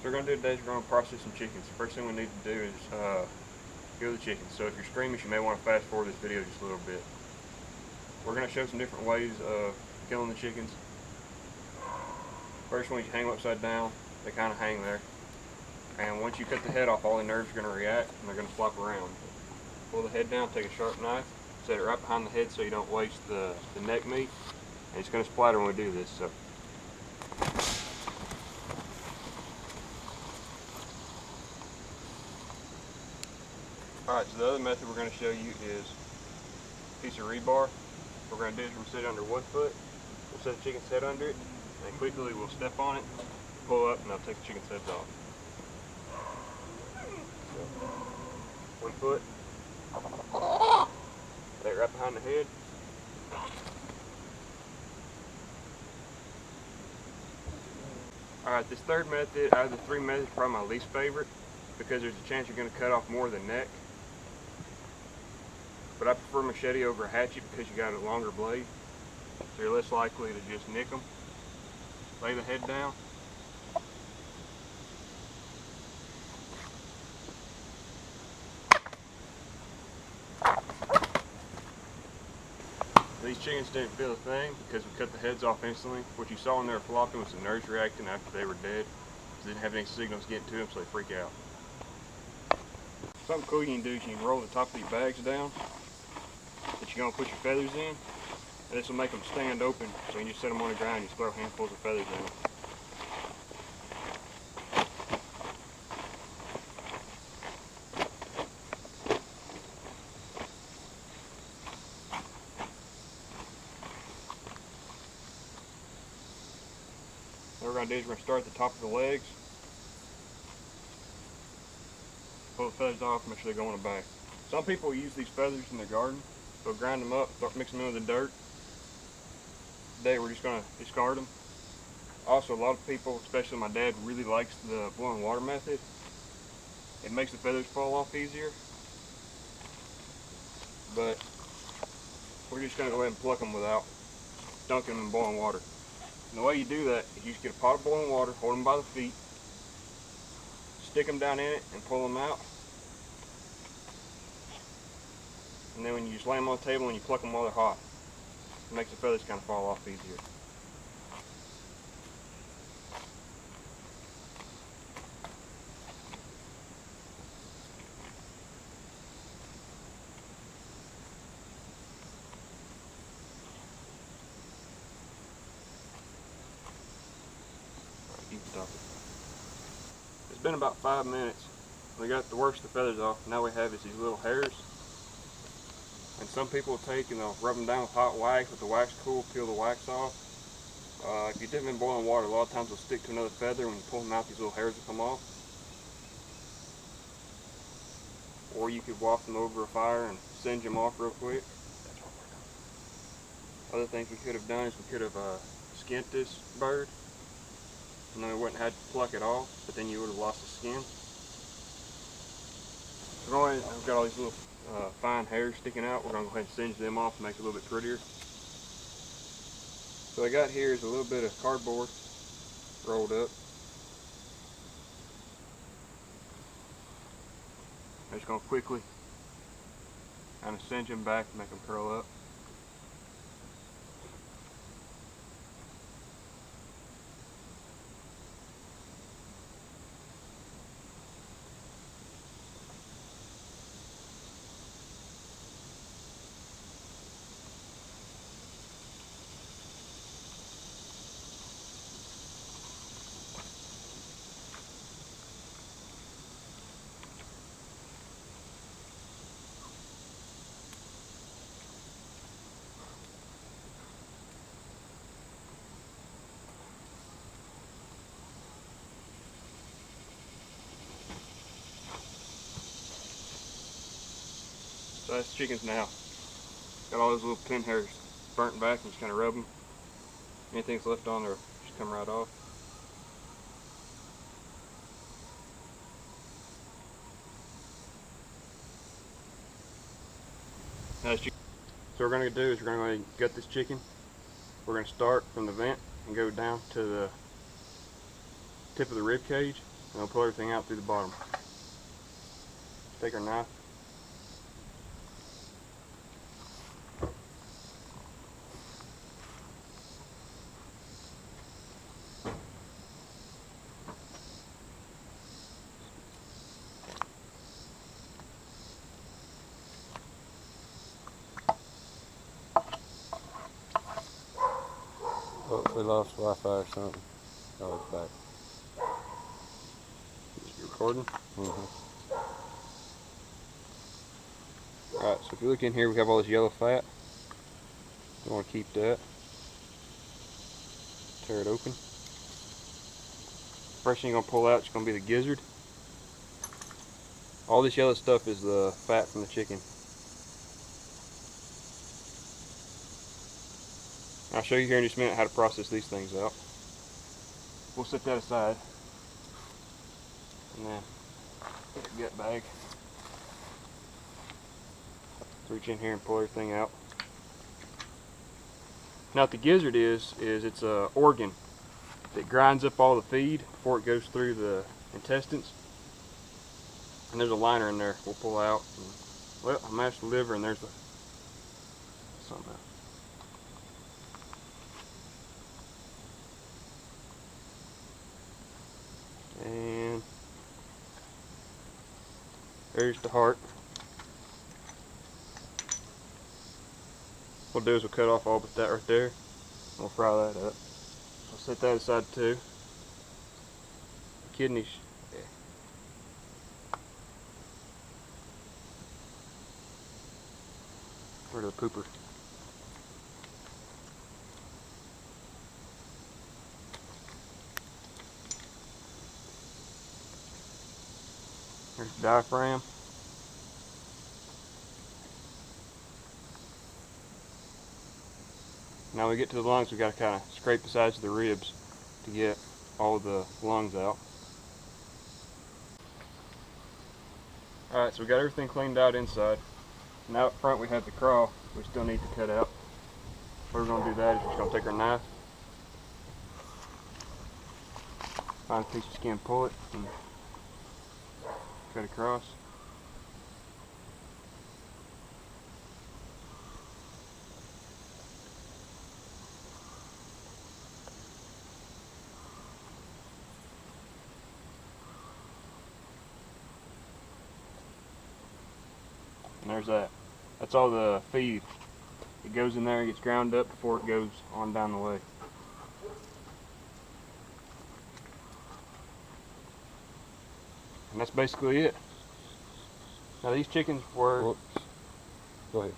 So we're going to do today is we're going to process some chickens. The first thing we need to do is kill the chickens. So if you're streaming, you may want to fast forward this video just a little bit. We're going to show some different ways of killing the chickens. First one, you hang them upside down. They kind of hang there. And once you cut the head off, all the nerves are going to react and they're going to flop around. Pull the head down, take a sharp knife, set it right behind the head so you don't waste the neck meat. And it's going to splatter when we do this. So. Alright, so the other method we're going to show you is a piece of rebar. What we're going to do is we're going to set it under 1 foot. We'll set the chicken's head under it, and quickly we'll step on it, pull up, and I'll take the chicken's heads off. So, 1 foot. Lay it right behind the head. Alright, this third method, out of the 3 methods, is probably my least favorite because there's a chance you're going to cut off more than neck. But I prefer machete over a hatchet because you got a longer blade, so you're less likely to just nick them. Lay the head down. These chickens didn't feel a thing because we cut the heads off instantly. What you saw when they were flopping was the nerves reacting after they were dead. They didn't have any signals getting to them, so they freak out. Something cool you can do is you can roll the top of these bags down that you're going to put your feathers in, and this will make them stand open, so you can just set them on the ground and just throw handfuls of feathers in them. What we're going to do is we're going to start at the top of the legs, pull the feathers off, make sure they go on the back. Some people use these feathers in their garden. They'll grind them up, start mixing them in with the dirt. Today we're just going to discard them. Also, a lot of people, especially my dad, really likes the boiling water method. It makes the feathers fall off easier. But we're just going to go ahead and pluck them without dunking them in boiling water. And the way you do that is you just get a pot of boiling water, hold them by the feet, stick them down in it and pull them out. And then when you just lay them on the table and you pluck them while they're hot, it makes the feathers kind of fall off easier. Alright, keep the top. It's been about 5 minutes. We got the worst of the feathers off. Now we have is these little hairs. And some people will take and they'll rub them down with hot wax, with the wax cool, peel the wax off. If you dip them in boiling water, a lot of times they'll stick to another feather. When you pull them out, these little hairs will come off. Or you could waft them over a fire and singe them off real quick. Other things we could have done is we could have skinned this bird, and then we wouldn't have had to pluck it off, but then you would have lost the skin. So I've got all these little fine hairs sticking out. We're going to go ahead and singe them off and make it a little bit prettier. So what I got here is a little bit of cardboard rolled up. I'm just going to quickly kind of cinch them back and make them curl up. So that's chickens now. Got all those little pin hairs burnt back and just kind of rub them. Anything's left on there just come right off. So what we're going to do is we're going to gut this chicken. We're going to start from the vent and go down to the tip of the rib cage. And we'll pull everything out through the bottom. Take our knife. Oh, we lost Wi-Fi or something. Oh, it's back. Is it recording? Mm-hmm. Alright, so if you look in here, we have all this yellow fat. You want to keep that. Tear it open. First thing you're going to pull out is going to be the gizzard. All this yellow stuff is the fat from the chicken. I'll show you here in just a minute how to process these things out. We'll set that aside. And then get the gut bag. Reach in here and pull everything out. Now what the gizzard is it's an organ that grinds up all the feed before it goes through the intestines. And there's a liner in there we'll pull out. And, well, I mashed the liver and there's the something else. And there's the heart. What we'll do is we'll cut off all but that right there. We'll fry that up. I'll set that aside too. Kidneys. Yeah. Where's the pooper? There's the diaphragm. Now we get to the lungs, we got to kind of scrape the sides of the ribs to get all of the lungs out. Alright, so we got everything cleaned out inside. Now up front we have the craw we still need to cut out. What we're going to do that is we're just going to take our knife, find a piece of skin, pull it, and cut across. And there's that. That's all the feed. It goes in there and gets ground up before it goes on down the way. And that's basically it. Now these chickens were... Whoops. Go ahead.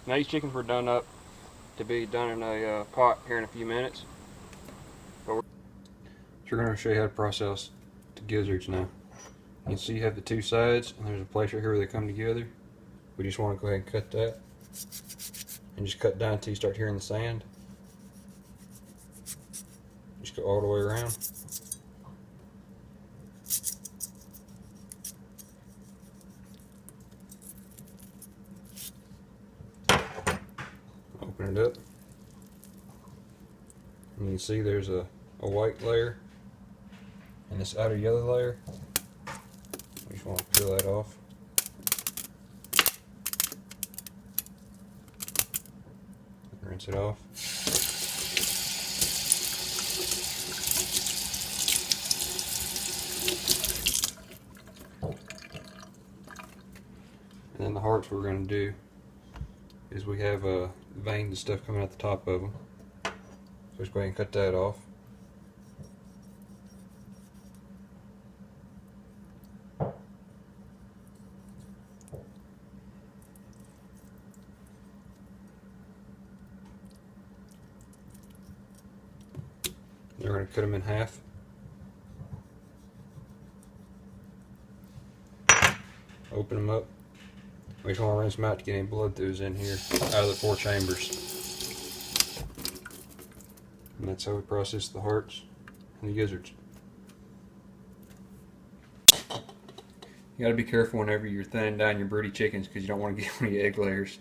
Now these chickens were done up to be done in a pot here in a few minutes. So we're going to show you how to process the gizzards now. You can see you have the two sides and there's a place right here where they come together. We just want to go ahead and cut that. And just cut down until you start hearing the sand. Just go all the way around. Open it up. And you can see there's a white layer and this outer yellow layer. We just want to peel that off. Rinse it off. And then the hearts we're going to do is we have veins and stuff coming out the top of them. So let's go ahead and cut that off. We're going to cut them in half. Open them up. We just want to rinse them out to get any blood throughs in here out of the 4 chambers. And that's how we process the hearts and the gizzards. You got to be careful whenever you're thinning down your broody chickens because you don't want to get any egg layers.